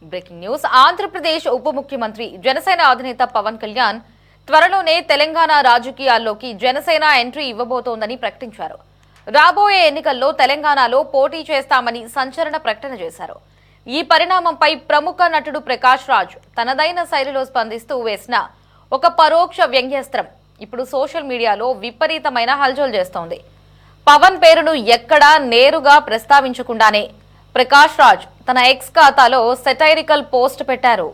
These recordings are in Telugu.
బ్రేకింగ్ న్యూస్ ఆంధ్రప్రదేశ్ ఉప ముఖ్యమంత్రి జనసేన అధినేత పవన్ కళ్యాణ్ త్వరలోనే తెలంగాణ రాజకీయాల్లోకి జనసేన ఎంట్రీ ఇవ్వబోతోందని ప్రకటించారు. రాబోయే ఎన్నికల్లో తెలంగాణలో పోటీ చేస్తామని సంచలన ప్రకటన చేశారు. ఈ పరిణామంపై ప్రముఖ నటుడు ప్రకాష్ రాజ్ తనదైన శైలిలో స్పందిస్తూ వేసిన ఒక పరోక్ష వ్యంగ్యాస్త్రం ఇప్పుడు సోషల్ మీడియాలో విపరీతమైన హల్చల్ చేస్తోంది. పవన్ పేరును ఎక్కడా నేరుగా ప్రస్తావించకుండానే ప్రకాష్ రాజ్ తన ఎక్స్ ఖాతాలో సెటైరికల్ పోస్ట్ పెట్టారు.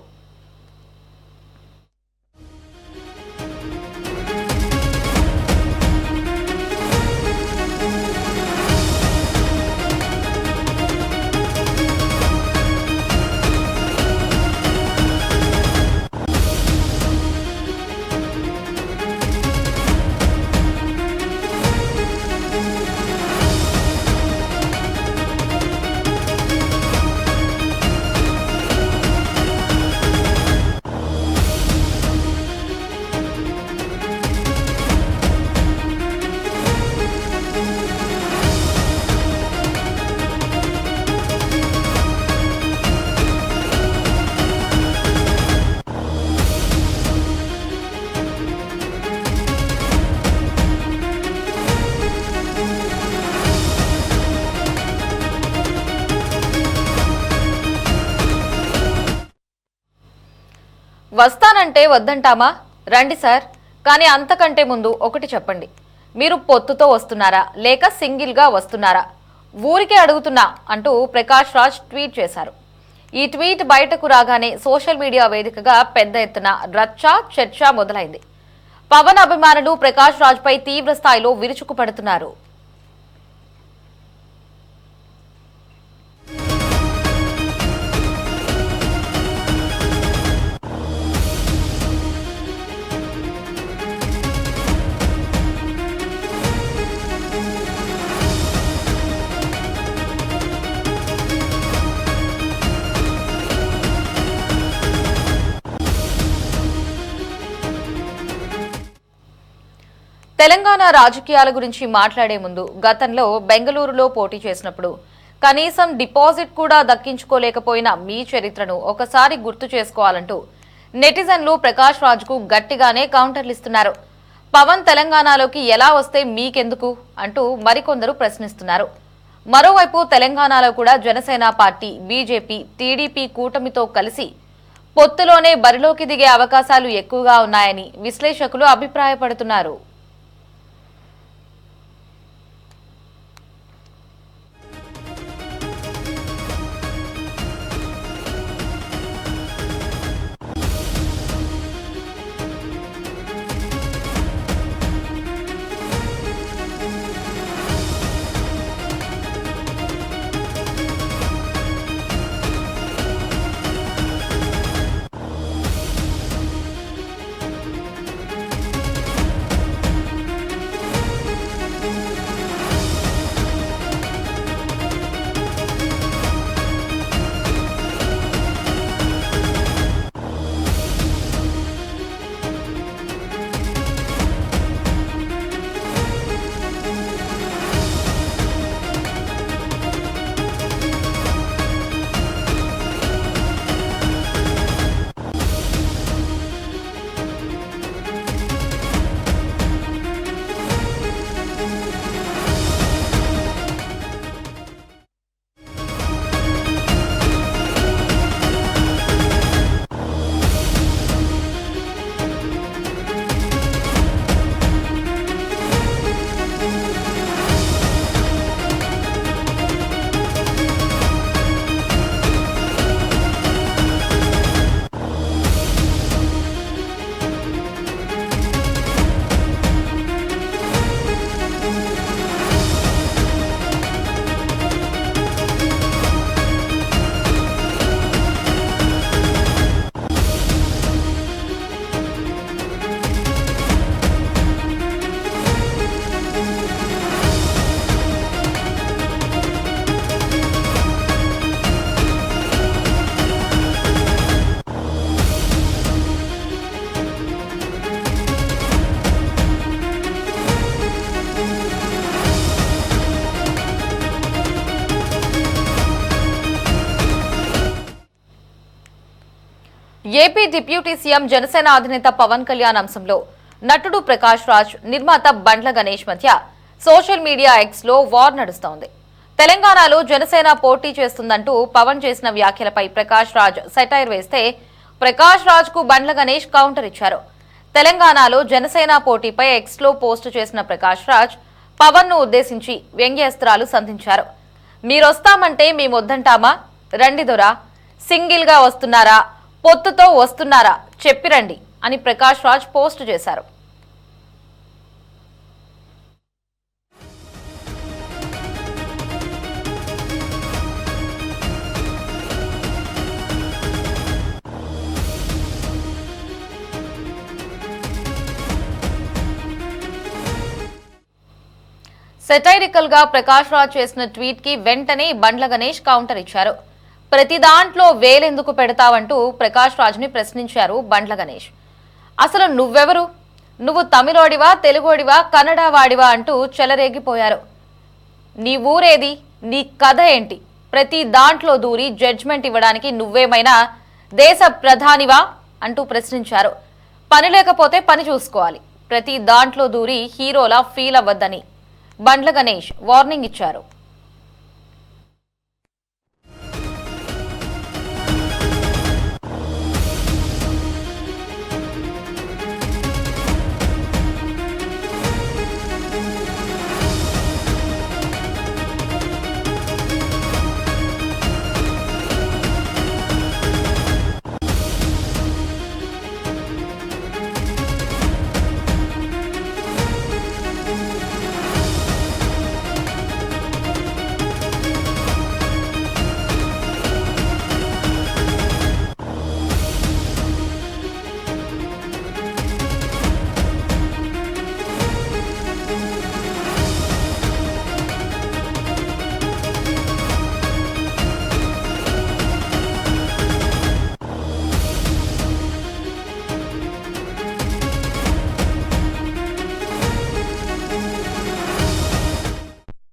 వస్తానంటే వద్దంటామా? రండి సార్, కానీ అంతకంటే ముందు ఒకటి చెప్పండి, మీరు పొత్తుతో వస్తున్నారా లేక సింగిల్గా వస్తున్నారా? ఊరికే అడుగుతున్నా అంటూ ప్రకాష్ రాజ్ ట్వీట్ చేశారు. ఈ ట్వీట్ బయటకు రాగానే సోషల్ మీడియా వేదికగా పెద్ద ఎత్తున రచ్చ చర్చ మొదలైంది. పవన్ అభిమానులు ప్రకాష్ రాజ్ పై తీవ్ర స్థాయిలో విరుచుకుపడుతున్నారు. తెలంగాణ రాజకీయాల గురించి మాట్లాడే ముందు గతంలో బెంగళూరులో పోటీ చేసినప్పుడు కనీసం డిపాజిట్ కూడా దక్కించుకోలేకపోయిన మీ చరిత్రను ఒకసారి గుర్తు చేసుకోవాలంటూ నెటిజన్లు ప్రకాష్ రాజ్కు గట్టిగానే కౌంటర్లిస్తున్నారు. పవన్ తెలంగాణలోకి ఎలా వస్తే మీకెందుకు అంటూ మరికొందరు ప్రశ్నిస్తున్నారు. మరోవైపు తెలంగాణలో కూడా జనసేన పార్టీ, బీజేపీ, టీడీపీ కూటమితో కలిసి పొత్తులోనే బరిలోకి దిగే అవకాశాలు ఎక్కువగా ఉన్నాయని విశ్లేషకులు అభిప్రాయపడుతున్నారు. ఏపీ డిప్యూటీ సీఎం జనసేన అధినేత పవన్ కళ్యాణ్ అంశంలో నటుడు ప్రకాష్ రాజ్, నిర్మాత బండ్ల గణేష్ మధ్య సోషల్ మీడియా ఎక్స్ లో వార్ నడుస్తోంది. తెలంగాణలో జనసేన పోటీ చేస్తుందంటూ పవన్ చేసిన వ్యాఖ్యలపై ప్రకాష్ రాజ్ సెటైర్ వేస్తే ప్రకాష్ రాజ్ కు బండ్ల గణేష్ కౌంటర్ ఇచ్చారు. తెలంగాణలో జనసేన పోటీపై ఎక్స్ లో పోస్టు చేసిన ప్రకాష్ రాజ్ పవన్ ను ఉద్దేశించి వ్యంగ్యాస్త్రాలు సంధించారు. మీరొస్తామంటే మేమొద్దంటామా? రండి దొరా, సింగిల్ గా వస్తున్నారా, పొత్తుతో వస్తున్నారా చెప్పిరండి అని ప్రకాష్ రాజ్ పోస్టు చేశారు. సెటైరికల్ గా ప్రకాష్ రాజ్ చేసిన ట్వీట్ కి వెంటనే బండ్ల గణేష్ కౌంటర్ ఇచ్చారు. ప్రతి దాంట్లో వేలెందుకు పెడతావంటూ ప్రకాష్ రాజ్ ని ప్రశ్నించారు బండ్ల గణేష్. అసలు నువ్వెవరు? నువ్వు తమిళోడివా, తెలుగోడివా, కన్నడ వాడివా అంటూ చెలరేగిపోయారు. నీ ఊరేది? నీ కథ ఏంటి? ప్రతి దాంట్లో దూరి జడ్జ్మెంట్ ఇవ్వడానికి నువ్వేమైనా దేశ ప్రధానివా అంటూ ప్రశ్నించారు. పని లేకపోతే పని చూసుకోవాలి, ప్రతి దాంట్లో దూరి హీరోలా ఫీల్ అవ్వద్దని బండ్ల గణేష్ వార్నింగ్ ఇచ్చారు.